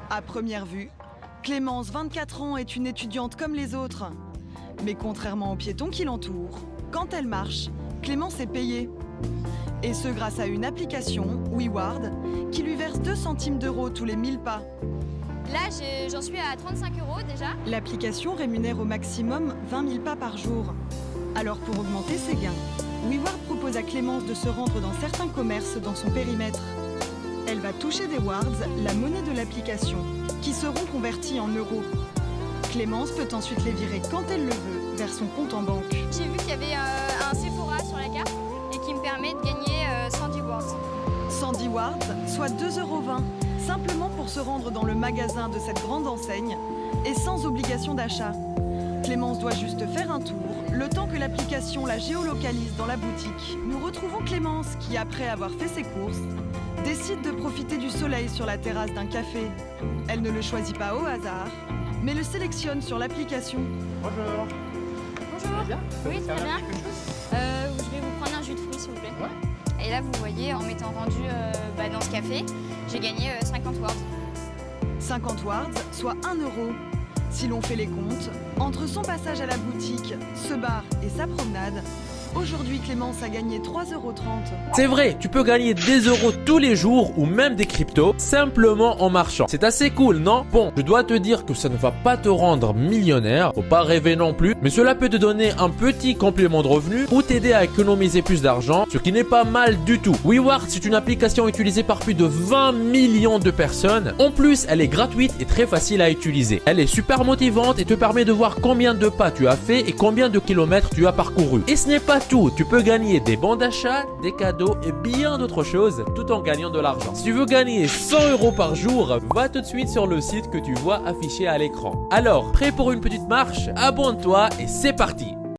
À première vue, Clémence, 24 ans, est une étudiante comme les autres. Mais contrairement aux piétons qui l'entourent, quand elle marche, Clémence est payée. Et ce grâce à une application, WeWard, qui lui verse 2 centimes d'euros tous les 1000 pas. Là, j'en suis à 35 € déjà. L'application rémunère au maximum 20 000 pas par jour. Alors pour augmenter ses gains, WeWard propose à Clémence de se rendre dans certains commerces dans son périmètre. Elle va toucher des wards, la monnaie de l'application, qui seront convertis en euros. Clémence peut ensuite les virer quand elle le veut vers son compte en banque. J'ai vu qu'il y avait un Sephora sur la carte et qui me permet de gagner 110 wards. 110 wards, soit 2,20 €, simplement pour se rendre dans le magasin de cette grande enseigne et sans obligation d'achat. Clémence doit juste faire un tour, le temps que l'application la géolocalise dans la boutique. Nous retrouvons Clémence qui, après avoir fait ses courses, décide de profiter du soleil sur la terrasse d'un café. Elle ne le choisit pas au hasard, mais le sélectionne sur l'application. Bonjour. Bonjour. Bien. Oui, très bien. Quelque chose Je vais vous prendre un jus de fruits, s'il vous plaît. Ouais. Et là, vous voyez, en m'étant rendu dans ce café, j'ai gagné 50 wards. 50 wards, soit 1 €. Si l'on fait les comptes, entre son passage à la boutique, ce bar et sa promenade, aujourd'hui Clémence a gagné 3,30 €. C'est vrai, tu peux gagner des euros tous les jours ou même des cryptos simplement en marchant. C'est assez cool, non? Bon, je dois te dire que ça ne va pas te rendre millionnaire, faut pas rêver non plus, mais cela peut te donner un petit complément de revenu ou t'aider à économiser plus d'argent, ce qui n'est pas mal du tout. WeWard, c'est une application utilisée par plus de 20 millions de personnes. En plus, elle est gratuite et très facile à utiliser. Elle est super motivante et te permet de voir combien de pas tu as fait et combien de kilomètres tu as parcouru. Et ce n'est pas tout, tu peux gagner des bons d'achat, des cadeaux et bien d'autres choses tout en gagnant de l'argent. Si tu veux gagner 100 € par jour, va tout de suite sur le site que tu vois affiché à l'écran. Alors, prêt pour une petite marche? Abonne-toi et c'est parti!